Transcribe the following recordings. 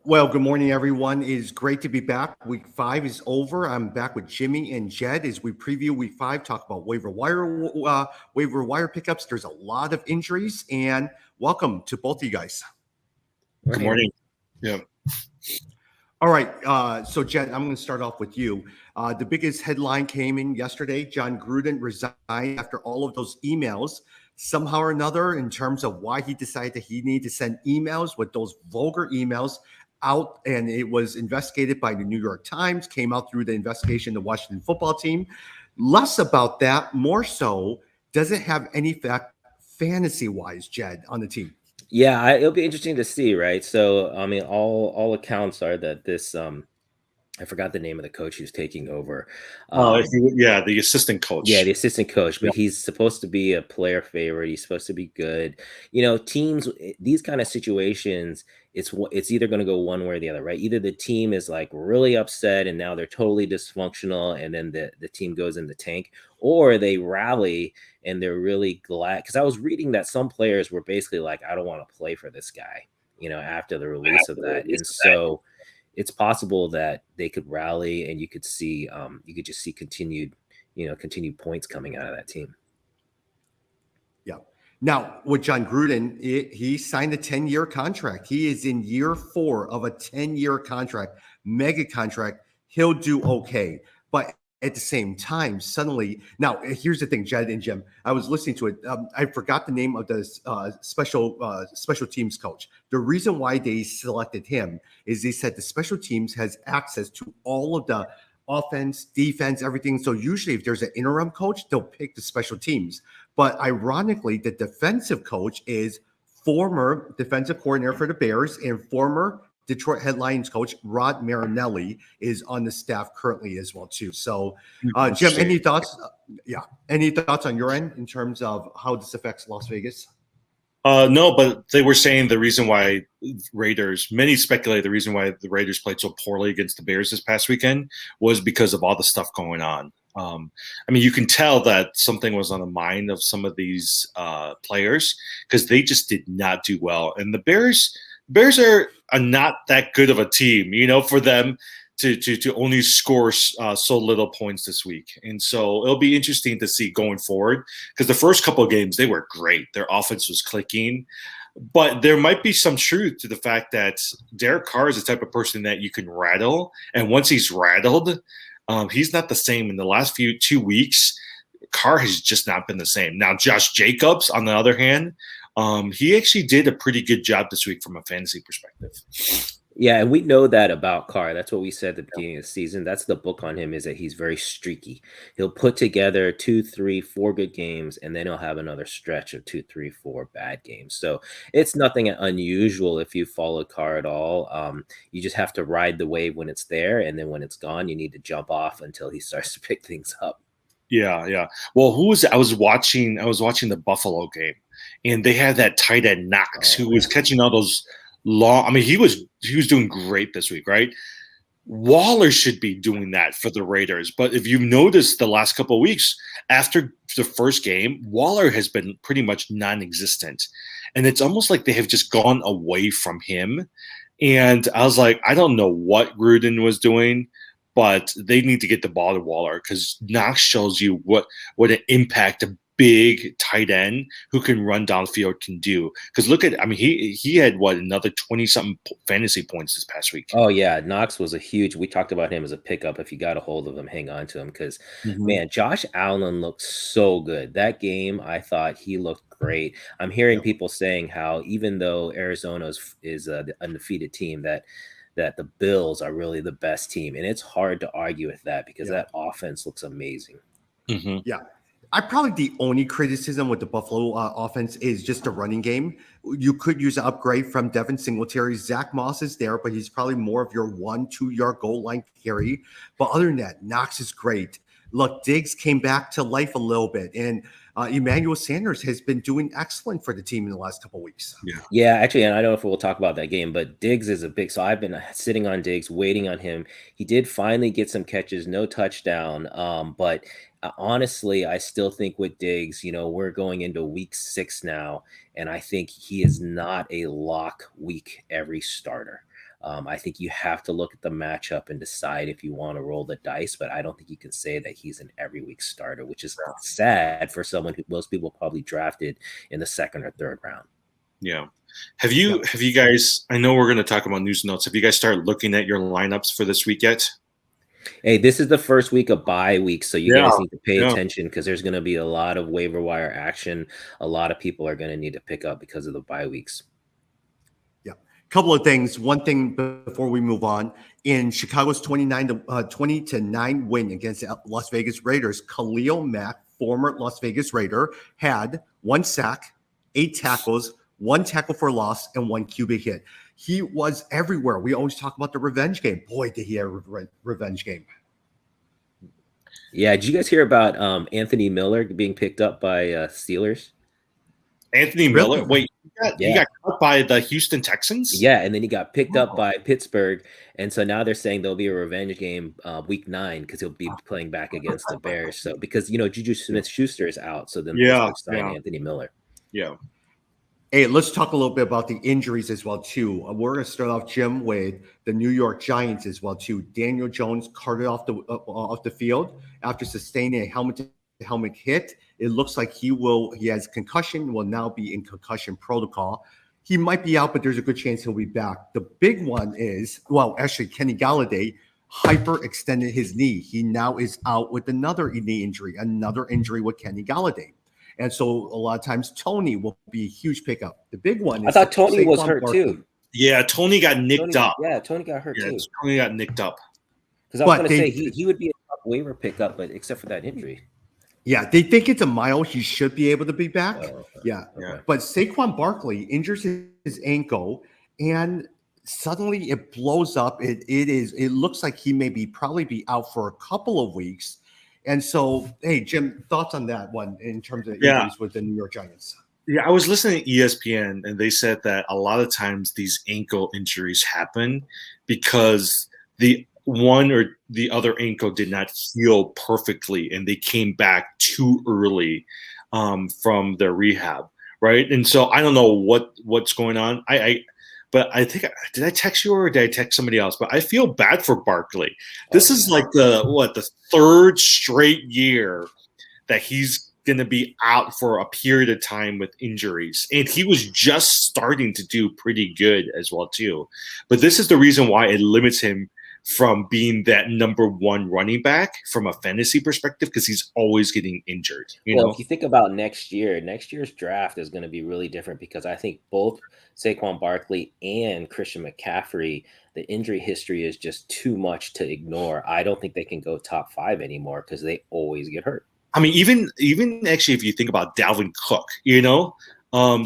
Well, good morning, everyone. It is great to be back. Week 5 is over. I'm back with Jimmy and Jed as we preview Week 5, talk about waiver wire pickups. There's a lot of injuries, and welcome to both of you guys. Good morning. Yeah. All right. So, Jed, I'm going to start off with you. The biggest headline came in yesterday. John Gruden resigned after all of those emails. Somehow or another, in terms of why he decided that he needed to send emails with those vulgar emails out, and it was investigated by the New York Times, came out through the investigation of the Washington football team. Less about that, more so, does it have any effect fantasy-wise, Jed, on the team? Yeah, it'll be interesting to see, right? So, I mean, all accounts are that this I forgot the name of the coach who's taking over. The assistant coach. Yeah, the assistant coach, but Yeah. he's supposed to be a player favorite. He's supposed to be good. You know, teams, these kind of situations, it's either going to go one way or the other, right? Either the team is like really upset and now they're totally dysfunctional, and then the team goes in the tank, or they rally and they're really glad. Because I was reading that some players were basically like, I don't want to play for this guy, after the release of that. And so it's possible that they could rally, and you could just see continued points coming out of that team. Yeah. Now, with John Gruden, he signed a 10-year contract. He is in year 4 of a 10-year contract, mega contract. He'll do okay. But at the same time, suddenly, now here's the thing, Jed and Jim. I was listening to it. I forgot the name of the special teams coach. The reason why they selected him is they said the special teams has access to all of the offense, defense, everything. So usually if there's an interim coach, they'll pick the special teams. But ironically, the defensive coach is former defensive coordinator for the Bears and former Detroit Headlines coach Rod Marinelli is on the staff currently as well too. So, Jim, any thoughts? Any thoughts on your end in terms of how this affects Las Vegas? No, but they were saying the reason why many speculate the reason why the Raiders played so poorly against the Bears this past weekend was because of all the stuff going on. I mean, you can tell that something was on the mind of some of these players because they just did not do well. And the Bears are not that good of a team, for them to only score so little points this week. And so it'll be interesting to see going forward because the first couple of games, they were great. Their offense was clicking. But there might be some truth to the fact that Derek Carr is the type of person that you can rattle. And once he's rattled, he's not the same. In the last 2 weeks, Carr has just not been the same. Now, Josh Jacobs, on the other hand, he actually did a pretty good job this week from a fantasy perspective. Yeah, and we know that about Carr. That's what we said at the beginning of the season. That's the book on him, is that he's very streaky. He'll put together 2, 3, 4 good games, and then he'll have another stretch of 2, 3, 4 bad games. So it's nothing unusual if you follow Carr at all. You just have to ride the wave when it's there, and then when it's gone, you need to jump off until he starts to pick things up. Yeah. Well, I was watching the Buffalo game, and they had that tight end Knox who was catching all those long. I mean, he was doing great this week, right? Waller should be doing that for the Raiders. But if you've noticed the last couple of weeks after the first game, Waller has been pretty much non-existent. And it's almost like they have just gone away from him. And I was like, I don't know what Gruden was doing, but they need to get the ball to Waller because Knox shows you what an impact a big tight end who can run downfield can do. Because he had another 20-something fantasy points this past week. Oh yeah, Knox was we talked about him as a pickup. If you got a hold of him, hang on to him because man, Josh Allen looked so good. That game, I thought he looked great. I'm hearing people saying how even though Arizona is an undefeated team, that the Bills are really the best team. And it's hard to argue with that because that offense looks amazing. Mm-hmm. Yeah. Probably the only criticism with the Buffalo offense is just the running game. You could use an upgrade from Devin Singletary. Zach Moss is there, but he's probably more of your 1-2 yard goal line carry. But other than that, Knox is great. Look, Diggs came back to life a little bit, and Emmanuel Sanders has been doing excellent for the team in the last couple of weeks. Yeah, actually, and I don't know if we'll talk about that game, but Diggs is so I've been sitting on Diggs, waiting on him. He did finally get some catches, no touchdown, but honestly, I still think with Diggs, we're going into week 6 now, and I think he is not a lock week every starter. I think you have to look at the matchup and decide if you want to roll the dice, but I don't think you can say that he's an every week starter, which is sad for someone who most people probably drafted in the second or third round. Yeah. Have you guys, I know we're going to talk about news notes. Have you guys started looking at your lineups for this week yet? Hey, this is the first week of bye week, so you guys need to pay attention because there's going to be a lot of waiver wire action. A lot of people are going to need to pick up because of the bye weeks. Yeah. Couple of things. One thing before we move on. In Chicago's 20-9 win against the Las Vegas Raiders, Khalil Mack, former Las Vegas Raider, had 1 sack, 8 tackles, 1 tackle for loss, and 1 QB hit. He was everywhere. We always talk about the revenge game. Boy, did he have a revenge game. Yeah, did you guys hear about Anthony Miller being picked up by Steelers? Anthony Miller? Wait, he got cut by the Houston Texans? Yeah, and then he got picked up by Pittsburgh. And so now they're saying there'll be a revenge game week 9 because he'll be playing back against the Bears. So because, Juju Smith-Schuster is out, so then they'll sign Anthony Miller. Yeah. Hey, let's talk a little bit about the injuries as well, too. We're going to start off, Jim, with the New York Giants as well, too. Daniel Jones carted off the field after sustaining a helmet-to-helmet hit. It looks like he has concussion, will now be in concussion protocol. He might be out, but there's a good chance he'll be back. The big one is, actually, Kenny Gallaudet hyperextended his knee. He now is out with another knee injury, with Kenny Gallaudet. And so a lot of times Tony will be a huge pickup. The big one is I thought Tony was hurt too. Yeah, Tony got nicked up. Yeah, Tony got hurt too. Tony got nicked up. Because I was going to say he would be a top waiver pickup, but except for that injury. Yeah, they think it's a mild. He should be able to be back. Okay. Yeah. But Saquon Barkley injures his ankle, and suddenly it blows up. It looks like he may probably be out for a couple of weeks. And so, hey, Jim, thoughts on that one in terms of injuries with the New York Giants? Yeah, I was listening to ESPN, and they said that a lot of times these ankle injuries happen because the one or the other ankle did not heal perfectly, and they came back too early from their rehab, right? And so I don't know what's going on. But I think, did I text you or did I text somebody else? But I feel bad for Barkley. This is like the third straight year that he's going to be out for a period of time with injuries. And he was just starting to do pretty good as well, too. But this is the reason why it limits him from being that number 1 running back from a fantasy perspective, because he's always getting injured. You know? If you think about next year's draft is going to be really different because I think both Saquon Barkley and Christian McCaffrey, the injury history is just too much to ignore. I don't think they can go top 5 anymore because they always get hurt. I mean, even actually, if you think about Dalvin Cook,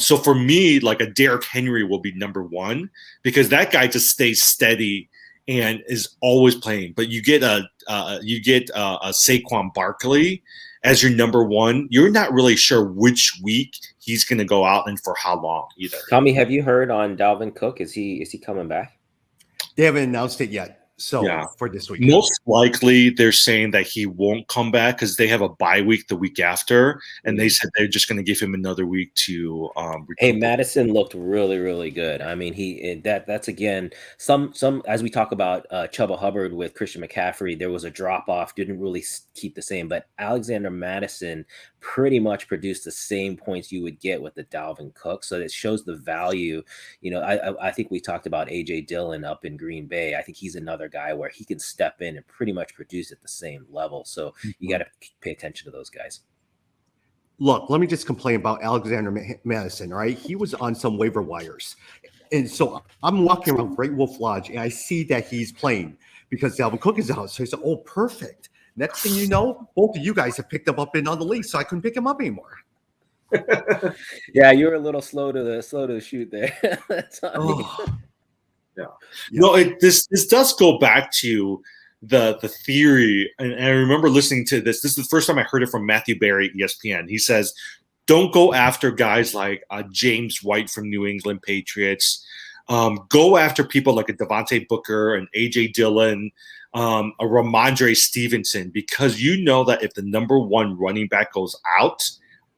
so for me, like a Derrick Henry will be number 1 because that guy just stays steady and is always playing. But you get a Saquon Barkley as your number 1. You're not really sure which week he's going to go out and for how long either. Tommy, have you heard on Dalvin Cook? Is he coming back? They haven't announced it yet. So for this week, most likely they're saying that he won't come back because they have a bye week the week after, and they said they're just going to give him another week to. Hey, Madison looked really, really good. I mean, that's again some as we talk about Chuba Hubbard with Christian McCaffrey, there was a drop off, didn't really keep the same, but Alexander Madison pretty much produced the same points you would get with the Dalvin Cook. So it shows the value. I think we talked about AJ Dillon up in Green Bay. I think he's another guy where he can step in and pretty much produce at the same level. So you got to pay attention to those guys. Look, let me just complain about Alexander Madison. All right. He was on some waiver wires. And so I'm walking around Great Wolf Lodge and I see that he's playing because Dalvin Cook is out. So I said, oh, perfect. Next thing you know, both of you guys have picked him up in on the league, so I couldn't pick him up anymore. Yeah, you're a little slow to the shoot there. Yeah. No, this does go back to the theory, and I remember listening to this. This is the first time I heard it from Matthew Berry at ESPN. He says, don't go after guys like James White from New England Patriots. Go after people like a Devontae Booker and AJ Dillon, a Ramondre Stevenson, because you know that if the number 1 running back goes out,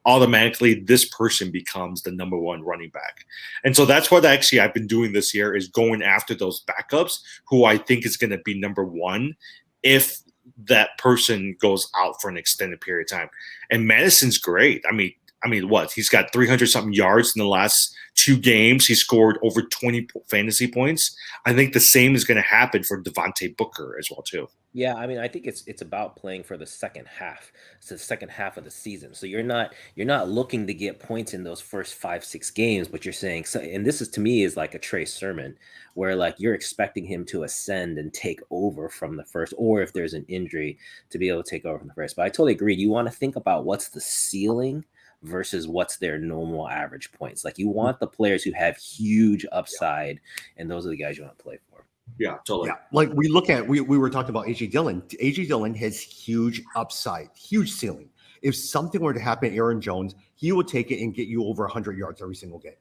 automatically this person becomes the number one running back. And so that's what actually I've been doing this year, is going after those backups who I think is going to be number one if that person goes out for an extended period of time. And Madison's great. I mean, what? He's got 300 something yards in the last 2 games. He scored over 20 fantasy points. I think the same is going to happen for Devontae Booker as well too. Yeah, I mean, I think it's about playing for the second half. It's the second half of the season. So you're not looking to get points in those first 5-6 games, but you're saying so. And this is, to me, is like a Trey Sermon, where like you're expecting him to ascend and take over from the first, or if there's an injury, to be able to take over from the first. But I totally agree. You want to think about what's the ceiling versus what's their normal average points. Like you want the players who have huge upside, and those are the guys you want to play for. Yeah, totally. Yeah, like we were talking about AJ Dillon. AJ Dillon has huge upside, huge ceiling. If something were to happen to Aaron Jones, he will take it and get you over 100 yards every single game.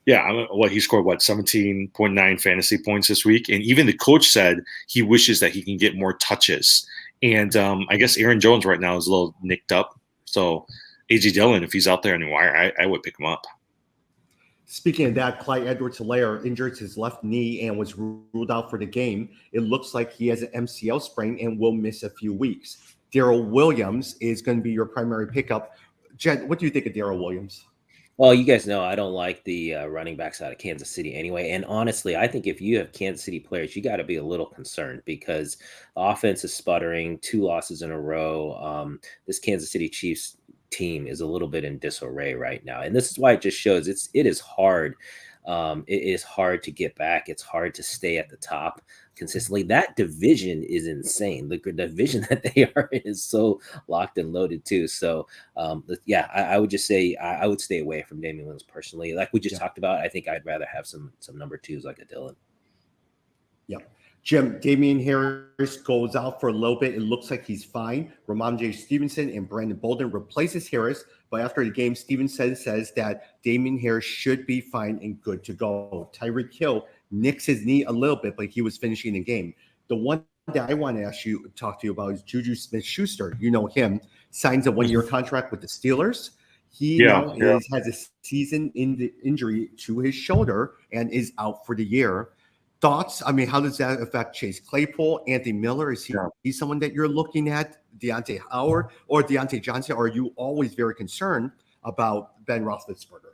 Yeah, he scored 17.9 fantasy points this week, and even the coach said he wishes that he can get more touches. And I guess Aaron Jones right now is a little nicked up, so AJ Dillon, if he's out there on the wire, I would pick him up. Speaking of that, Clyde Edwards-Helaire injured his left knee and was ruled out for the game. It looks like he has an MCL sprain and will miss a few weeks. Darrell Williams is going to be your primary pickup. Jed, what do you think of Darrell Williams? Well, you guys know I don't like the running backs out of Kansas City anyway. And honestly, I think if you have Kansas City players, you got to be a little concerned because the offense is sputtering, 2 losses in a row. This Kansas City Chiefs team is a little bit in disarray right now, and this is why it just shows it is hard. It is hard to get back. It's hard to stay at the top consistently. That division is insane. The division that they are in is so locked and loaded too. So I would just say I would stay away from Damian Williams personally. Like we just talked about, I think I'd rather have some number 2s like a Dillon. Yeah. Jim, Damian Harris goes out for a little bit. It looks like he's fine. Ramondre Stevenson and Brandon Bolden replaces Harris, but after the game, Stevenson says that Damian Harris should be fine and good to go. Tyreek Hill nicks his knee a little bit, but he was finishing the game. The one that I want to talk to you about is Juju Smith-Schuster. You know him, signs a 1-year contract with the Steelers. He has a season injury to his shoulder and is out for the year. Thoughts? I mean, how does that affect Chase Claypool, Anthony Miller? Is he someone that you're looking at, Deontay Howard or Deontay Johnson? Or are you always very concerned about Ben Roethlisberger?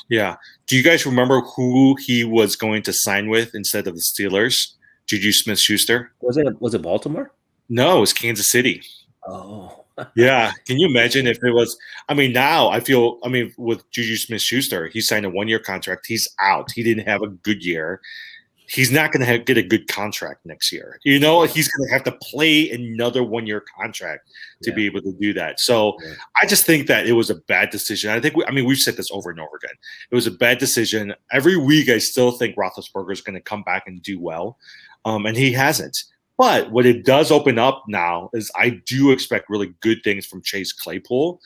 Yeah. Do you guys remember who he was going to sign with instead of the Steelers? Juju Smith-Schuster? Was it Baltimore? No, it was Kansas City. Oh. Yeah. Can you imagine if it was – now I feel – with Juju Smith-Schuster, he signed a 1-year contract. He's out. He didn't have a good year. He's not going to get a good contract next year. He's going to have to play another 1-year contract to be able to do that. So I just think that it was a bad decision. I think we've said this over and over again. It was a bad decision. Every week I still think Roethlisberger is going to come back and do well, and he hasn't. But what it does open up now is I do expect really good things from Chase Claypool.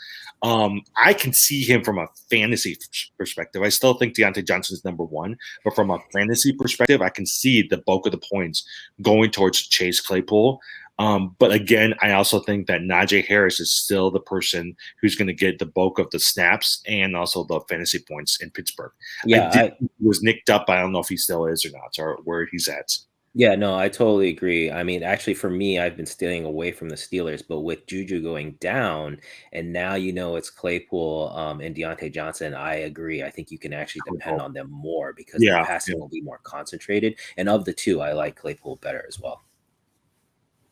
I can see him from a fantasy perspective. I still think Deontay Johnson is number 1, but from a fantasy perspective, I can see the bulk of the points going towards Chase Claypool. But again, I also think that Najee Harris is still the person who's going to get the bulk of the snaps and also the fantasy points in Pittsburgh. Yeah, he was nicked up. I don't know if he still is or not, or where he's at. Yeah, no, I totally agree. I mean, actually, for me, I've been staying away from the Steelers, but with Juju going down, and now it's Claypool and Deontay Johnson, I agree. I think you can actually depend on them more because their passing will be more concentrated. And of the 2, I like Claypool better as well.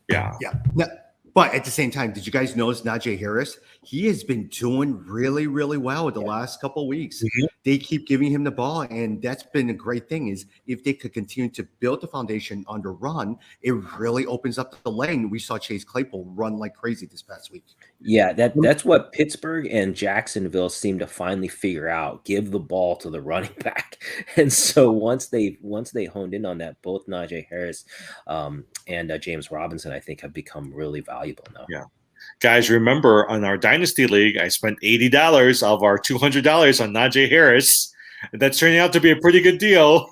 Yeah. Yeah. No, but at the same time, did you guys notice Najee Harris? He has been doing really, really well the last couple of weeks. Mm-hmm. They keep giving him the ball, and that's been a great thing is if they could continue to build the foundation on the run, it really opens up the lane. We saw Chase Claypool run like crazy this past week. Yeah, that's what Pittsburgh and Jacksonville seem to finally figure out. Give the ball to the running back. And so once they honed in on that, both Najee Harris and James Robinson, I think, have become really valuable now. Yeah. Guys, remember on our Dynasty League, I spent $80 of our $200 on Najee Harris. That's turning out to be a pretty good deal.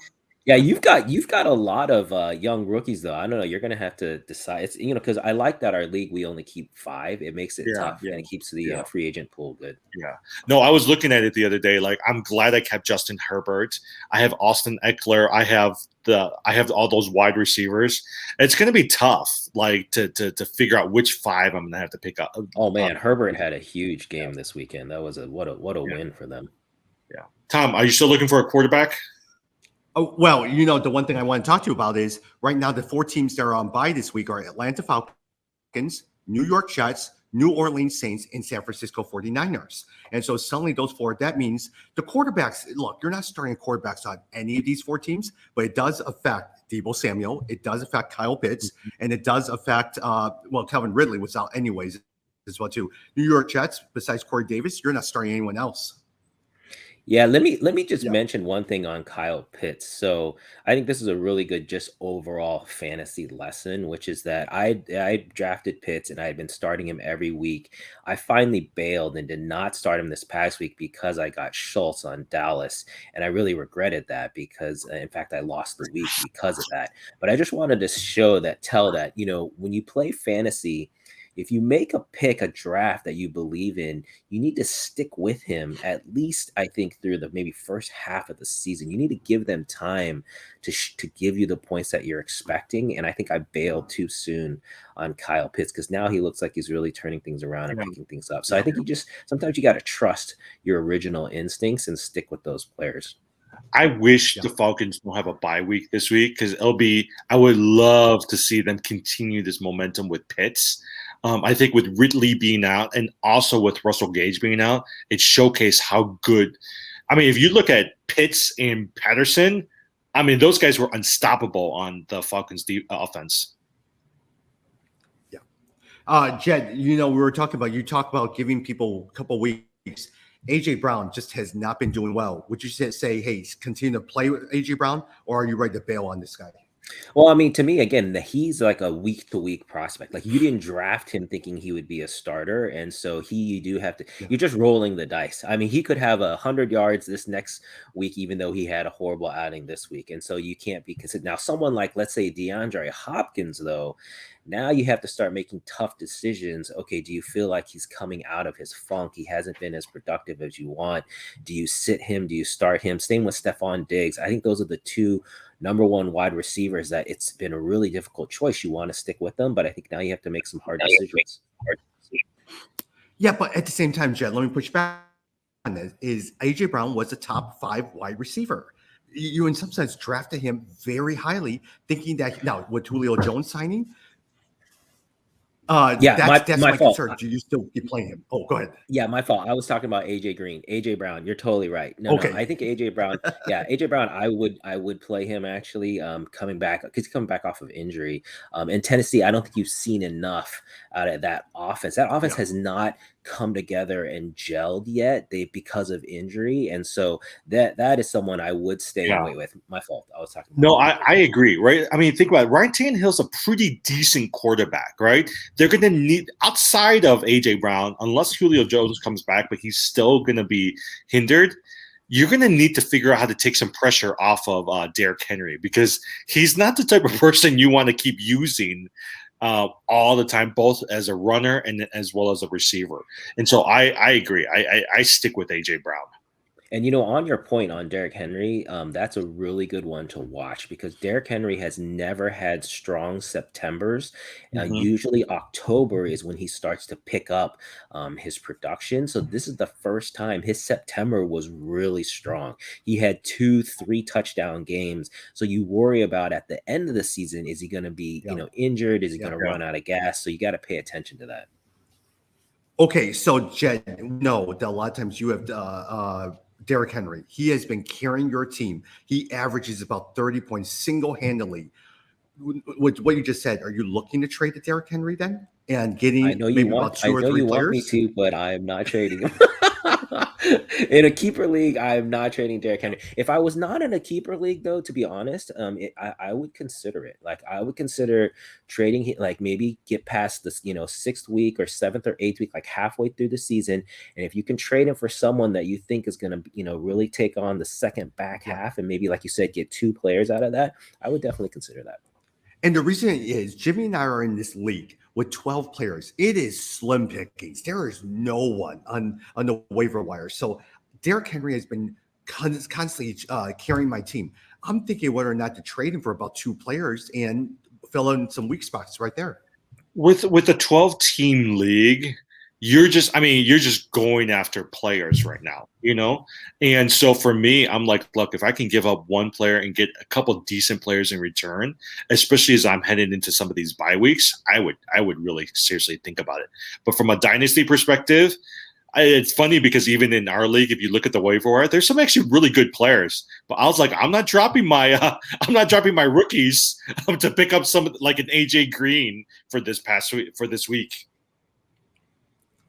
Yeah, you've got a lot of young rookies though. I don't know. You're gonna have to decide. It's because I like that our league we only keep 5. It makes it Yeah, tough yeah, and it keeps the yeah. free agent pool good. Yeah. No, I was looking at it the other day. Like, I'm glad I kept Justin Herbert. I have Austin Eckler. I have all those wide receivers. It's going to be tough, like to figure out which 5 I'm going to have to pick up. Oh man, Herbert had a huge game this weekend. That was what a win for them. Yeah. Tom, are you still looking for a quarterback? Oh, well, the one thing I want to talk to you about is right now the 4 teams that are on bye this week are Atlanta Falcons, New York Jets, New Orleans Saints, and San Francisco 49ers. And so suddenly those 4, that means the quarterbacks, look, you're not starting quarterbacks on any of these 4 teams, but it does affect Deebo Samuel. It does affect Kyle Pitts, and it does affect, Calvin Ridley was out anyways as well too. New York Jets, besides Corey Davis, you're not starting anyone else. Yeah, let me just mention one thing on Kyle Pitts. So I think this is a really good just overall fantasy lesson, which is that I drafted Pitts and I had been starting him every week. I finally bailed and did not start him this past week because I got Schultz on Dallas, and I really regretted that because in fact I lost the week because of that. But I just wanted to tell that when you play fantasy, if you make a draft that you believe in, you need to stick with him at least, I think, through the maybe first half of the season. You need to give them time to give you the points that you're expecting. And I think I bailed too soon on Kyle Pitts because now he looks like he's really turning things around and picking things up. So I think sometimes you got to trust your original instincts and stick with those players. I wish the Falcons don't have a bye week this week because I would love to see them continue this momentum with Pitts. I think with Ridley being out and also with Russell Gage being out, it showcased how good. I mean, if you look at Pitts and Patterson, I mean, those guys were unstoppable on the Falcons' offense. Yeah. Jed, we were talking about, you talk about giving people a couple weeks. AJ Brown just has not been doing well. Would you say, hey, continue to play with AJ Brown, or are you ready to bail on this guy? Well, I mean, to me, again, he's like a week-to-week prospect. Like, you didn't draft him thinking he would be a starter, and so you do have to. You're just rolling the dice. I mean, he could have 100 yards this next week, even though he had a horrible outing this week, and so you can't be considered. Now, someone like, let's say, DeAndre Hopkins, though, now you have to start making tough decisions. Okay, do you feel like he's coming out of his funk? He hasn't been as productive as you want. Do you sit him? Do you start him? Same with Stephon Diggs. I think those are the 2 number 1 wide receivers that it's been a really difficult choice. You want to stick with them, but I think now you have to make some hard decisions. Yeah, but at the same time, Jed, let me push back on this. Is AJ Brown was a top 5 wide receiver. You in some sense drafted him very highly, thinking that now with Julio Jones signing, that's my fault. Concern. Do you still keep playing him? Oh, go ahead. Yeah, my fault. I was talking about AJ Brown. You're totally right. No, I think AJ Brown. Yeah, AJ Brown. I would play him actually. Coming back because he's coming back off of injury. In Tennessee, I don't think you've seen enough out of that offense. That offense has not come together and gelled yet. Because of injury, and so that is someone I would stay away with. My fault. I was talking. No, I agree. Right. I mean, think about it. Ryan Tannehill's a pretty decent quarterback, right? They're going to need outside of AJ Brown, unless Julio Jones comes back, but he's still going to be hindered. You're going to need to figure out how to take some pressure off of Derrick Henry because he's not the type of person you want to keep using all the time, both as a runner and as well as a receiver. And so I agree. I stick with AJ Brown. And, on your point on Derrick Henry, that's a really good one to watch because Derrick Henry has never had strong Septembers. Usually October is when he starts to pick up his production. So this is the first time his September was really strong. He had 2-3 touchdown games. So you worry about at the end of the season, is he going to be, injured? Is he going to run out of gas? So you got to pay attention to that. Okay. So Jed, that a lot of times you have Derrick Henry. He has been carrying your team. He averages about 30 points single-handedly. With what you just said, are you looking to trade the Derrick Henry then? And getting I know you want me to, but I'm not trading him. In a keeper league, I'm not trading Derrick Henry. If I was not in a keeper league, though, to be honest, I would consider it. Like I would consider trading, like maybe get past this, 6th week or 7th or 8th week, like halfway through the season. And if you can trade him for someone that you think is going to, really take on the second back half, and maybe, like you said, get 2 players out of that, I would definitely consider that. And the reason is Jimmy and I are in this league with 12 players. It is slim pickings. There is no one on the waiver wire. So Derrick Henry has been constantly carrying my team. I'm thinking whether or not to trade him for about 2 players and fill in some weak spots right there. With a 12-team league, you're just going after players right now, And so for me, I'm like, look, if I can give up 1 player and get a couple of decent players in return, especially as I'm headed into some of these bye weeks, I would really seriously think about it. But from a dynasty perspective, it's funny because even in our league, if you look at the waiver wire, there's some actually really good players. But I was like, I'm not dropping my rookies to pick up some like an AJ Green for this week.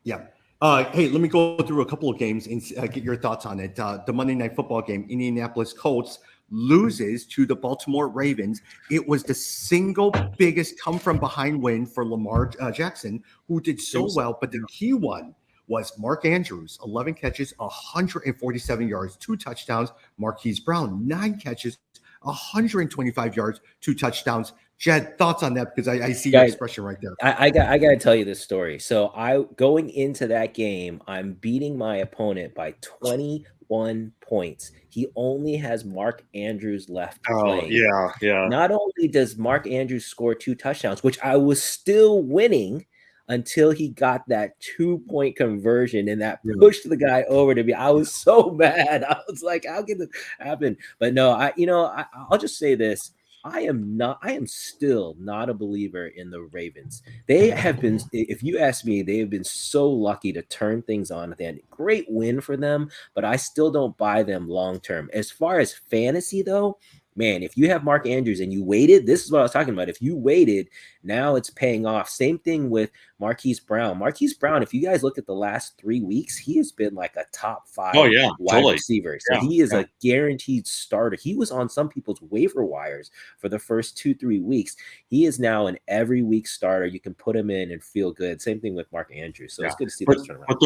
Yeah. Hey, let me go through a couple of games and get your thoughts on it. The Monday Night Football game, Indianapolis Colts loses to the Baltimore Ravens. It was the single biggest come-from-behind win for Lamar Jackson, who did so well. But the key one was Mark Andrews, 11 catches, 147 yards, 2 touchdowns. Marquise Brown, 9 catches, 125 yards, 2 touchdowns. Jed, thoughts on that? Because I see your expression right there. I got to tell you this story. So going into that game, I'm beating my opponent by 21 points. He only has Mark Andrews left playing. Yeah. Not only does Mark Andrews score 2 touchdowns, which I was still winning until he got that 2-point conversion and that pushed the guy over to me. I was so mad. I was like, how can this happen? But no, I'll just say this. I am still not a believer in the Ravens. They have been, if you ask me, they have been so lucky to turn things on at the end. Great win for them, but I still don't buy them long term. As far as fantasy, though, man, if you have Mark Andrews and you waited, this is what I was talking about. If you waited, now it's paying off. Same thing with Marquise Brown. Marquise Brown, if you guys look at the last 3 weeks, he has been like a top 5 wide receiver. So he is a guaranteed starter. He was on some people's waiver wires for the first 2-3 weeks. He is now an every week starter. You can put him in and feel good. Same thing with Mark Andrews. So it's good to see this turnaround. But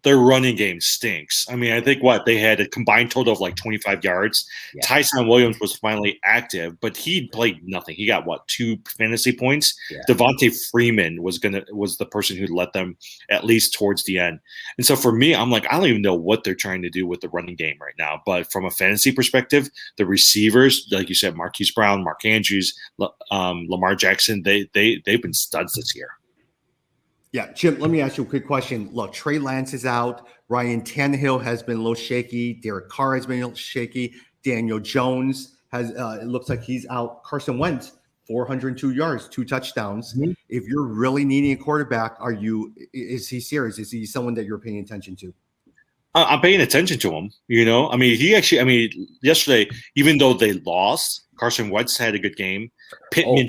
their running game stinks. I mean, I think they had a combined total of like 25 yards. Yeah. Tyson Williams was finally active, but he played nothing. He got 2 fantasy points. Yeah. Devontae Freeman was the person who led them at least towards the end. And so for me, I'm like, I don't even know what they're trying to do with the running game right now. But from a fantasy perspective, the receivers, like you said, Marquise Brown, Mark Andrews, Lamar Jackson, they've been studs this year. Yeah, Jim, let me ask you a quick question. Look, Trey Lance is out. Ryan Tannehill has been a little shaky. Derek Carr has been a little shaky. Daniel Jones it looks like he's out. Carson Wentz, 402 yards, 2 touchdowns. Mm-hmm. If you're really needing a quarterback, is he serious? Is he someone that you're paying attention to? I'm paying attention to him. I mean, yesterday, even though they lost, Carson Wentz had a good game. Pittman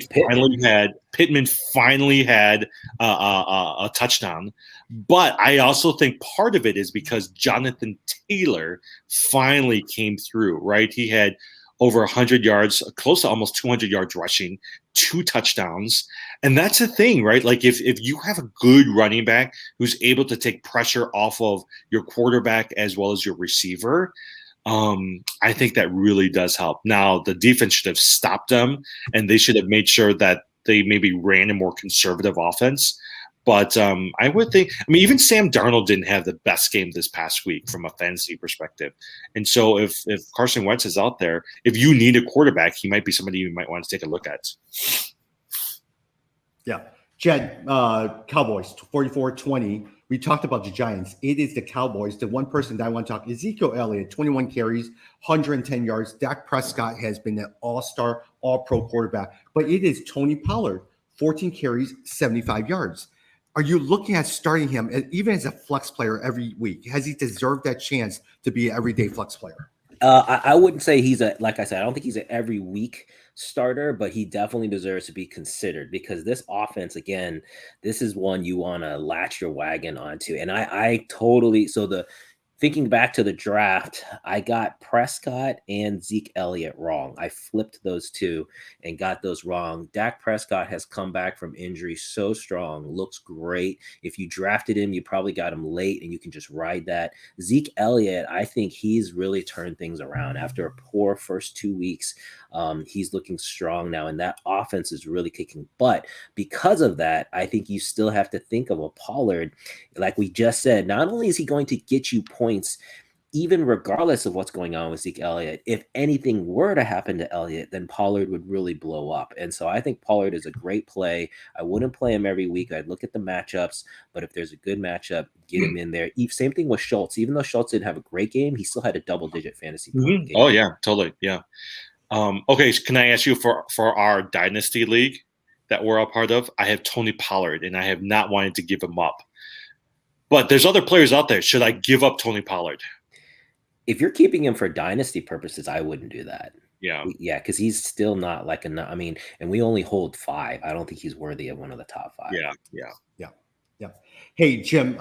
finally had a touchdown. But I also think part of it is because Jonathan Taylor finally came through, right? He had over 100 yards, close to almost 200 yards rushing, 2 touchdowns. And that's the thing, right? Like if you have a good running back who's able to take pressure off of your quarterback as well as your receiver, I think that really does help. Now, the defense should have stopped them, and they should have made sure that they maybe ran a more conservative offense. But I would think, even Sam Darnold didn't have the best game this past week from a fantasy perspective. And so if Carson Wentz is out there, if you need a quarterback, he might be somebody you might want to take a look at. Yeah. Jed, Cowboys, 44-20. We talked about the Giants. It is the Cowboys. The one person that I want to talk, Ezekiel Elliott, 21 carries, 110 yards. Dak Prescott has been an all-star, all-pro quarterback. But it is Tony Pollard, 14 carries, 75 yards. Are you looking at starting him even as a flex player every week? Has he deserved that chance to be an everyday flex player? I wouldn't say like I said, I don't think he's an every week starter, but he definitely deserves to be considered because this offense, again, this is one you want to latch your wagon onto. And I totally, so Thinking back to the draft, I got Prescott and Zeke Elliott wrong. I flipped those two and got those wrong. Dak Prescott has come back from injury so strong, looks great. If you drafted him, you probably got him late and you can just ride that. Zeke Elliott, I think he's really turned things around after a poor first 2 weeks. He's looking strong now, and that offense is really kicking butt. Because of that, I think you still have to think of a Pollard. Like we just said, not only is he going to get you points, even regardless of what's going on with Zeke Elliott, if anything were to happen to Elliott, then Pollard would really blow up. And so I think Pollard is a great play. I wouldn't play him every week. I'd look at the matchups, but if there's a good matchup, get him in there. Same thing with Schultz. Even though Schultz didn't have a great game, he still had a double-digit fantasy point game. Oh, yeah, totally. Yeah. Okay, so can I ask you for our Dynasty League that we're a part of? I have Tony Pollard, and I have not wanted to give him up. But there's other players out there. Should I give up Tony Pollard? If you're keeping him for dynasty purposes, I wouldn't do that. Yeah. Yeah, because he's still not like I mean, and we only hold 5. I don't think he's worthy of one of the top 5. Yeah. Hey, Jim,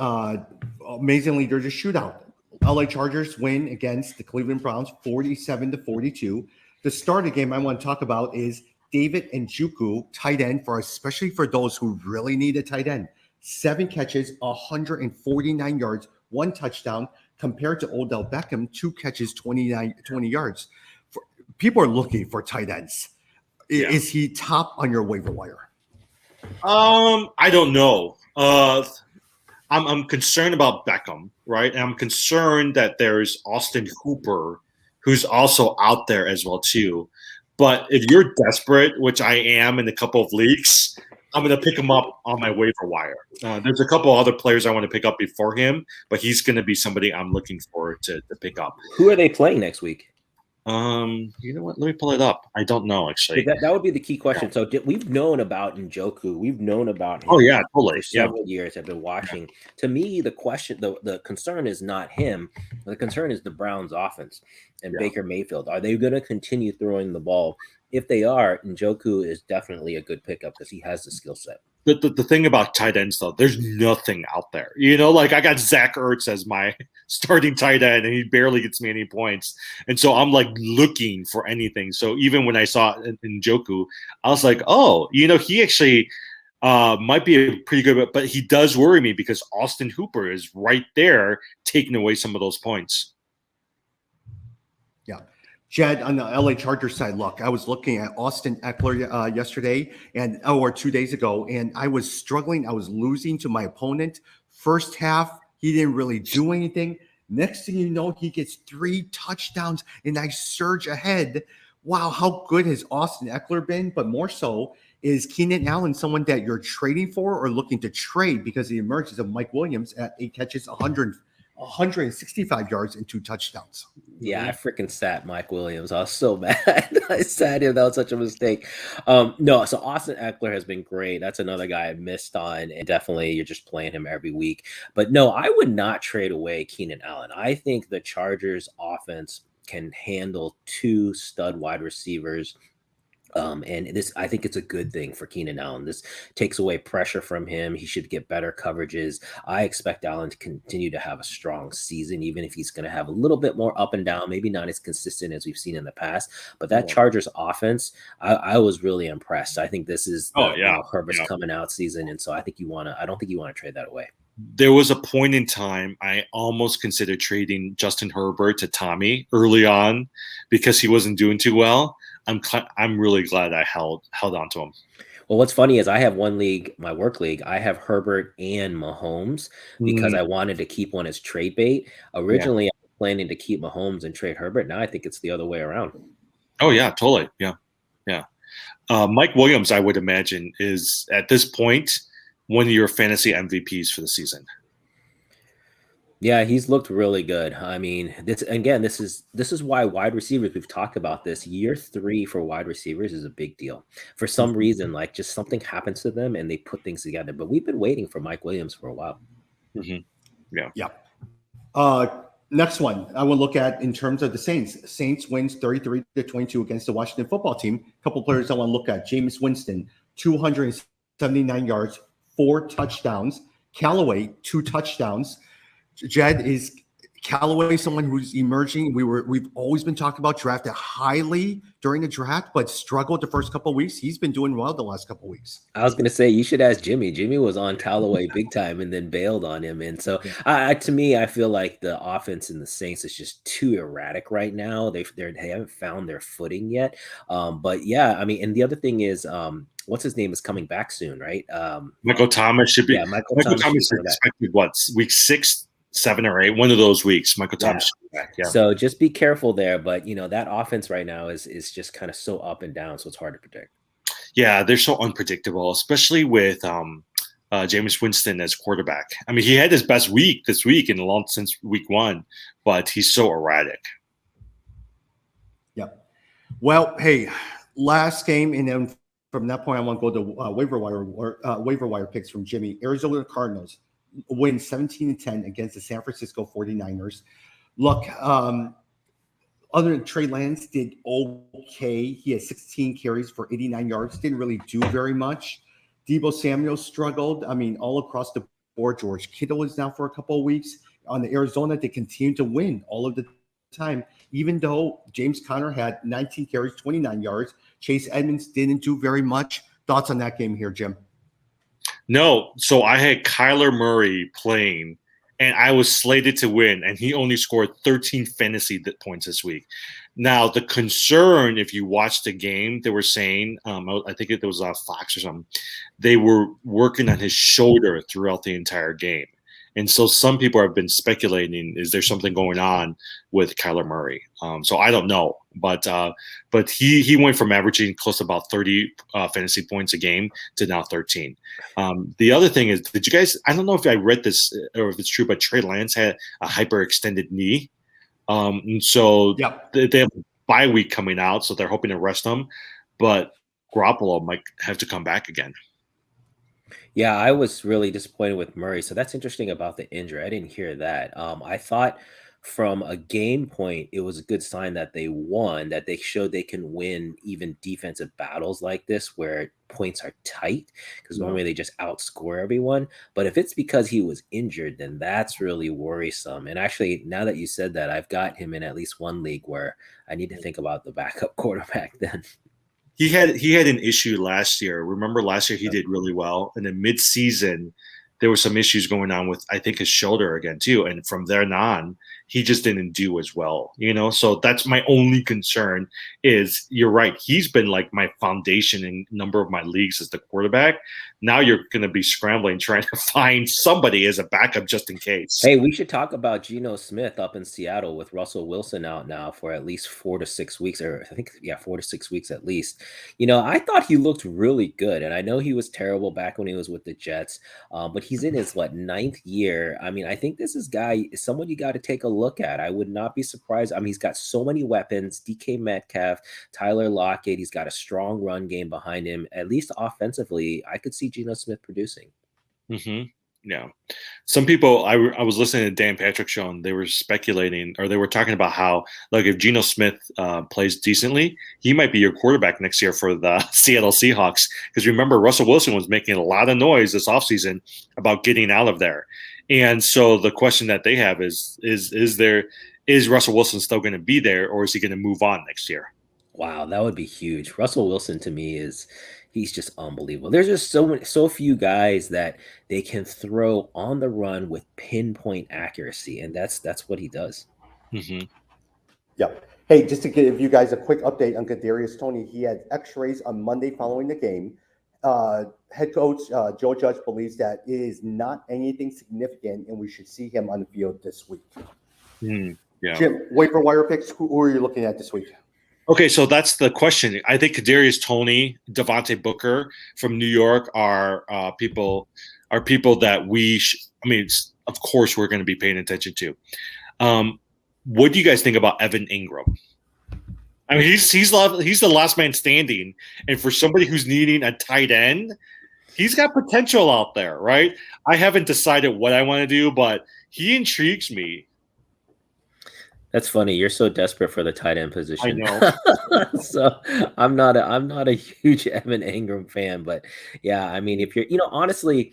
amazingly, there's a shootout. LA Chargers win against the Cleveland Browns 47-42. The start of the game I want to talk about is David Njoku, tight end, especially for those who really need a tight end. 7 catches, 149 yards, 1 touchdown, compared to Odell Beckham, 2 catches, 20 yards. People are looking for tight ends. Yeah. Is he top on your waiver wire? I don't know. I'm concerned about Beckham, right? And I'm concerned that there's Austin Hooper, who's also out there as well too. But if you're desperate, which I am in a couple of leagues, I'm going to pick him up on my waiver wire. There's a couple other players I want to pick up before him, but he's going to be somebody I'm looking forward to pick up. Who are they playing next week? You know what? Let me pull it up. I don't know, actually. That would be the key question. So we've known about Njoku. We've known about him. Oh, yeah, totally. For several years. I've been watching. Yeah. To me, the question, the concern is not him. The concern is the Browns' offense and Baker Mayfield. Are they going to continue throwing the ball? If they are, Njoku is definitely a good pickup because he has the skill set. The thing about tight ends, though, there's nothing out there. You know, like I got Zach Ertz as my starting tight end, and he barely gets me any points. And so I'm like looking for anything. So even when I saw Njoku, I was like, oh, you know, he actually might be a pretty good, but he does worry me because Austin Hooper is right there taking away some of those points. Yeah. Jed, on the LA Chargers side, look, I was looking at Austin Eckler yesterday or 2 days ago, and I was struggling. I was losing to my opponent. First half, he didn't really do anything. Next thing you know, he gets 3 touchdowns, and I surge ahead. Wow, how good has Austin Eckler been? But more so, is Keenan Allen someone that you're trading for or looking to trade because of the emergence of Mike Williams at 8 catches, 165 yards and 2 touchdowns. Yeah, I freaking sat Mike Williams. I was so mad. I sat him. That was such a mistake. No, so Austin Eckler has been great. That's another guy I missed on. And definitely you're just playing him every week. But no, I would not trade away Keenan Allen. I think the Chargers offense can handle 2 stud wide receivers. And this, I think it's a good thing for Keenan Allen. This takes away pressure from him. He should get better coverages. I expect Allen to continue to have a strong season, even if he's going to have a little bit more up and down, maybe not as consistent as we've seen in the past. But that Chargers offense, I was really impressed. I think this is Herbert's coming out season. And so I don't think you want to trade that away. There was a point in time I almost considered trading Justin Herbert to Tommy early on because he wasn't doing too well. I'm really glad I held on to him. Well, what's funny is I have one league, my work league, I have Herbert and Mahomes because I wanted to keep one as trade bait. Originally, I was planning to keep Mahomes and trade Herbert. Now I think it's the other way around. Oh, yeah, totally. Yeah. Mike Williams, I would imagine, is at this point one of your fantasy MVPs for the season. Yeah, he's looked really good. I mean, this is why wide receivers, we've talked about this, year 3 for wide receivers is a big deal. For some reason, like just something happens to them and they put things together. But we've been waiting for Mike Williams for a while. Mm-hmm. Yeah. Next one I will look at in terms of the Saints. Saints wins 33-22 against the Washington football team. A couple players I want to look at. Jameis Winston, 279 yards, 4 touchdowns. Callaway, 2 touchdowns. Jed, is Gallaudet, someone who's emerging. We've always been talking about drafted highly during the draft, but struggled the first couple of weeks. He's been doing well the last couple of weeks. I was going to say, you should ask Jimmy. Jimmy was on Callaway big time and then bailed on him. And so to me, I feel like the offense in the Saints is just too erratic right now. They haven't found their footing yet. But yeah, I mean, and the other thing is, what's his name is coming back soon, right? Michael Thomas should be. Yeah, Michael Thomas is expected, week 6, 7, or 8, one of those weeks. Michael Thomas should be back. Yeah. So just be careful there. But that offense right now is just kind of so up and down, so it's hard to predict. Yeah, they're so unpredictable, especially with Jameis Winston as quarterback. I mean, he had his best week this week in a long since week 1, but he's so erratic. Yep. Well, hey, last game, and then from that point, I want to go to waiver wire picks from Jimmy. Arizona Cardinals win 17-10 against the San Francisco 49ers. Look, other than Trey Lance did okay. He had 16 carries for 89 yards. Didn't really do very much. Deebo Samuel struggled. I mean, all across the board. George Kittle is down for a couple of weeks. On the Arizona, they continue to win all of the time, even though James Conner had 19 carries, 29 yards. Chase Edmonds didn't do very much. Thoughts on that game here, Jim? No. So I had Kyler Murray playing, and I was slated to win, and he only scored 13 fantasy points this week. Now, the concern, if you watch the game, they were saying, I think it was Fox or something, they were working on his shoulder throughout the entire game. And so some people have been speculating, is there something going on with Kyler Murray? So I don't know. But he went from averaging close to about 30 fantasy points a game to now 13. The other thing is, did you guys – I don't know if I read this or if it's true, but Trey Lance had a hyperextended knee. And so they have a bye week coming out, so they're hoping to rest him. But Garoppolo might have to come back again. Yeah, I was really disappointed with Murray. So that's interesting about the injury. I didn't hear that. I thought from a game point, it was a good sign that they won, that they showed they can win even defensive battles like this where points are tight, because normally they just outscore everyone. But if it's because he was injured, then that's really worrisome. And actually, now that you said that, I've got him in at least one league where I need to think about the backup quarterback then. He had an issue last year. Remember last year he did really well, and then mid-season there were some issues going on with, I think, his shoulder again too. And from then on, he just didn't do as well, So that's my only concern. Is you're right. He's been like my foundation in a number of my leagues as the quarterback. Now you're going to be scrambling trying to find somebody as a backup just in case. Hey, we should talk about Geno Smith up in Seattle with Russell Wilson out now for at least 4 to 6 weeks, or I think 4 to 6 weeks at least. I thought he looked really good, and I know he was terrible back when he was with the Jets, but he's in his 9th year. I mean, I think this is someone you got to take a look at. I would not be surprised. I mean, he's got so many weapons: DK Metcalf, Tyler Lockett. He's got a strong run game behind him. At least offensively, I could see Geno Smith producing. Mm-hmm. Yeah. Some people, I was listening to Dan Patrick show, and they were speculating, or they were talking about how, if Geno Smith plays decently, he might be your quarterback next year for the Seattle Seahawks. Because remember, Russell Wilson was making a lot of noise this offseason about getting out of there. And so the question that they have is Russell Wilson still going to be there, or is he going to move on next year? Wow, that would be huge. Russell Wilson to me he's just unbelievable. There's just so few guys that they can throw on the run with pinpoint accuracy, and that's what he does. Mm-hmm. Yep. Hey, just to give you guys a quick update on Kadarius Toney, he had X-rays on Monday following the game. Head coach Joe Judge believes that it is not anything significant, and we should see him on the field this week. Yeah. Jim, waiver wire picks. Who are you looking at this week? Okay, so that's the question. I think Kadarius Toney, Devontae Booker from New York are people that of course we're going to be paying attention to. What do you guys think about Evan Ingram? I mean, he's the last man standing, and for somebody who's needing a tight end, he's got potential out there, right? I haven't decided what I want to do, but he intrigues me. That's funny. You're so desperate for the tight end position. I know. So I'm not a huge Evan Ingram fan, but yeah, I mean, if you're, honestly,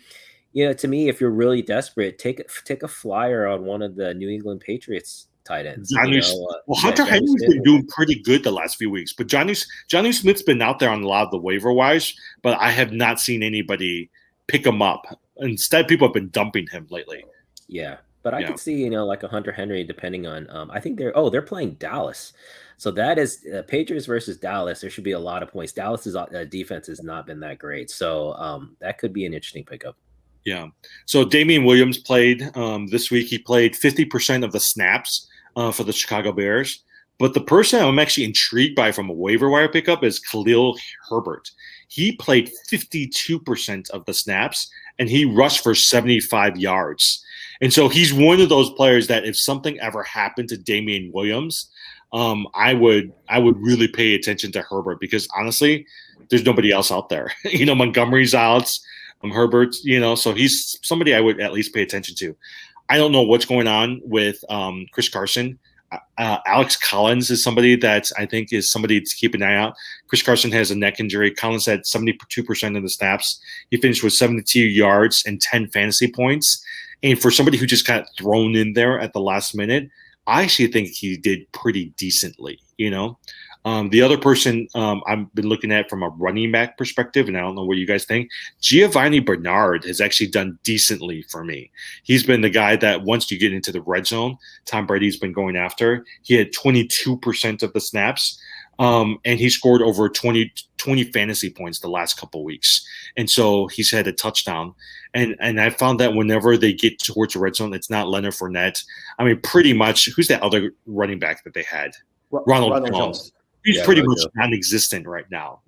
To me, if you're really desperate, take a flyer on one of the New England Patriots tight ends. Hunter Henry's been doing pretty good the last few weeks, but Johnny Smith's been out there on a lot of the waiver wires, but I have not seen anybody pick him up. Instead, people have been dumping him lately. Yeah, but I could see, like a Hunter Henry, depending on. I think they're playing Dallas, so that is Patriots versus Dallas. There should be a lot of points. Dallas's defense has not been that great, so that could be an interesting pickup. Yeah. So Damian Williams played this week. He played 50% of the snaps for the Chicago Bears. But the person I'm actually intrigued by from a waiver wire pickup is Khalil Herbert. He played 52% of the snaps, and he rushed for 75 yards. And so he's one of those players that if something ever happened to Damian Williams, I would really pay attention to Herbert because honestly, there's nobody else out there. Montgomery's out. Herbert, so he's somebody I would at least pay attention to. I don't know what's going on with Chris Carson. Alex Collins is somebody that I think is somebody to keep an eye out. Chris Carson has a neck injury. Collins had 72% of the snaps. He finished with 72 yards and 10 fantasy points. And for somebody who just got thrown in there at the last minute, I actually think he did pretty decently, The other person I've been looking at from a running back perspective, and I don't know what you guys think, Giovanni Bernard has actually done decently for me. He's been the guy that once you get into the red zone, Tom Brady's been going after. He had 22% of the snaps, and he scored over 20 fantasy points the last couple of weeks. And so he's had a touchdown. And I found that whenever they get towards the red zone, it's not Leonard Fournette. I mean, pretty much, who's that other running back that they had? Ronald Jones. He's pretty much non-existent right now,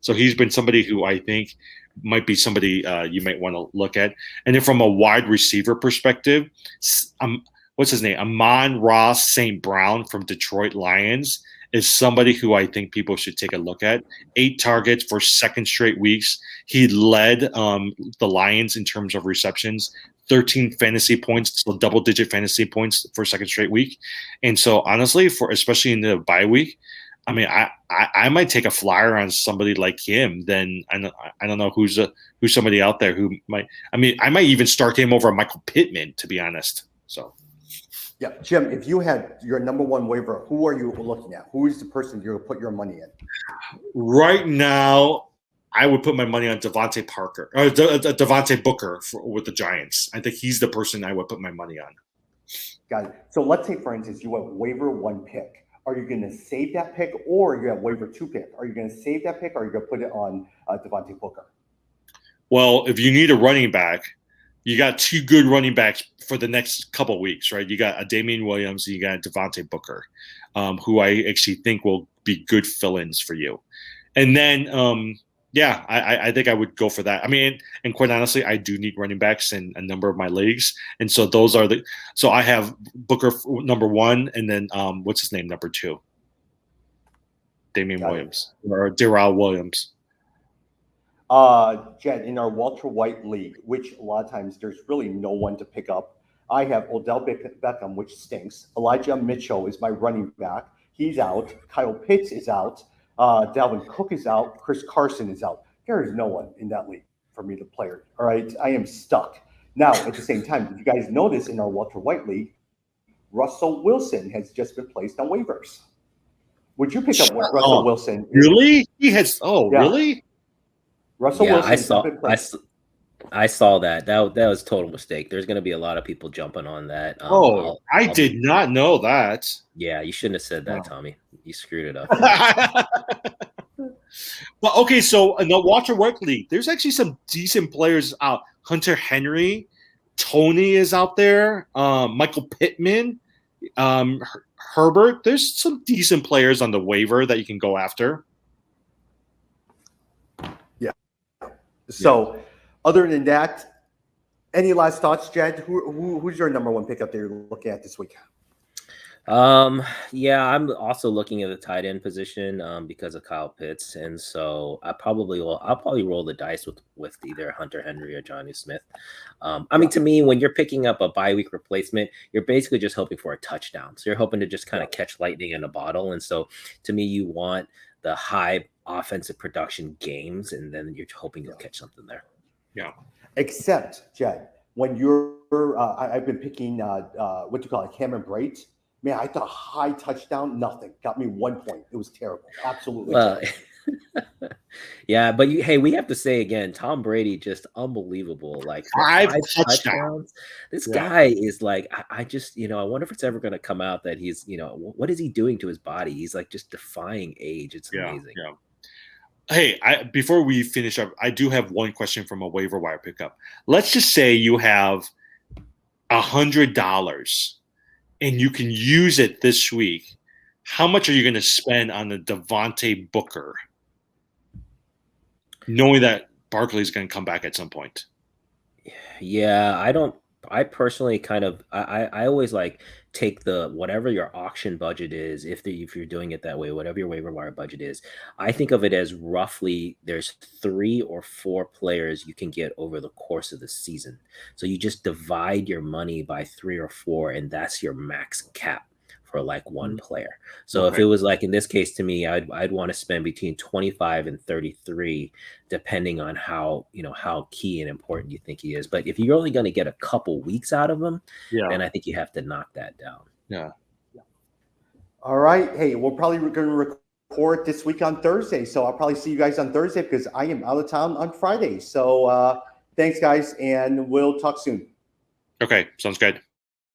So he's been somebody who I think might be somebody you might want to look at. And then from a wide receiver perspective, what's his name? Amon-Ra St. Brown from Detroit Lions is somebody who I think people should take a look at. 8 targets for 2 straight weeks. He led the Lions in terms of receptions. 13 fantasy points, so double-digit fantasy points for 2 straight week. And so honestly, especially in the bye week, I mean, I might take a flyer on somebody like him. Then I don't know who's somebody out there who might. I mean, I might even start him over Michael Pittman, to be honest. So, yeah, Jim, if you had your number one waiver, who are you looking at? Who is the person you're going to put your money in? Right now, I would put my money on Devontae Booker with the Giants. I think he's the person I would put my money on. Got it. So let's say, for instance, you have waiver 1 pick. Are you going to save that pick, or you have waiver 2 pick? Are you going to save that pick, or are you going to put it on Devontae Booker? Well, if you need a running back, you got 2 good running backs for the next couple of weeks, right? You got a Damian Williams, and you got Devontae Booker, who I actually think will be good fill-ins for you. And then, I think I would go for that. I mean, and quite honestly, I do need running backs in a number of my leagues, and so those are so I have Booker number 1, and then what's his name number 2, Damian Williams or Darrell Williams. Jed, in our Walter White league, which a lot of times there's really no one to pick up, I have Odell Beckham, which stinks. Elijah Mitchell is my running back. He's out. Kyle Pitts is out. Dalvin Cook is out. Chris Carson is out. There is no one in that league for me to play. All right, I am stuck. Now, at the same time, did you guys notice in our Walter White league, Russell Wilson has just been placed on waivers? Would you pick up Russell Wilson? Really? He has. Oh, yeah. Really? Russell Wilson. I saw that. That was a total mistake. There's going to be a lot of people jumping on that. I did not know that. Yeah, you shouldn't have said that, Tommy. You screwed it up. Well, okay, so in the Walter White League, there's actually some decent players out. Hunter Henry, Tony is out there. Michael Pittman, Herbert. There's some decent players on the waiver that you can go after. Yeah. So, other than that, any last thoughts, Jed? Who's your number 1 pickup that you're looking at this week? Yeah, I'm also looking at the tight end position because of Kyle Pitts, and so I'll probably roll the dice with either Hunter Henry or Johnny Smith. I mean, to me, when you're picking up a bye week replacement, you're basically just hoping for a touchdown. So you're hoping to just kind of catch lightning in a bottle, and so to me, you want the high offensive production games, and then you're hoping you'll catch something there. Yeah. Except, Jed, when I've been picking, what do you call it, Cameron Brate. Man, I thought high touchdown, nothing. Got me 1 point. It was terrible. Absolutely Well, terrible. yeah, but hey, we have to say again, Tom Brady just unbelievable. Like 5 touchdowns. This guy is like, I just, I wonder if it's ever going to come out that he's, what is he doing to his body? He's like just defying age. It's amazing. Yeah. Hey, before we finish up, I do have one question from a waiver wire pickup. Let's just say you have $100 and you can use it this week. How much are you going to spend on the Devontae Booker, knowing that Barkley is going to come back at some point? Yeah, I personally kind of, I always like take whatever your auction budget is, if you're doing it that way, whatever your waiver wire budget is, I think of it as roughly there's 3 or 4 players you can get over the course of the season. So you just divide your money by 3 or 4, and that's your max cap for like one player. So if it was like in this case to me, I'd want to spend between 25 and 33, depending on how key and important you think he is. But if you're only going to get a couple weeks out of him, then I think you have to knock that down. Yeah. All right. Hey, we're probably going to record this week on Thursday. So I'll probably see you guys on Thursday because I am out of town on Friday. So thanks, guys, and we'll talk soon. Okay. Sounds good.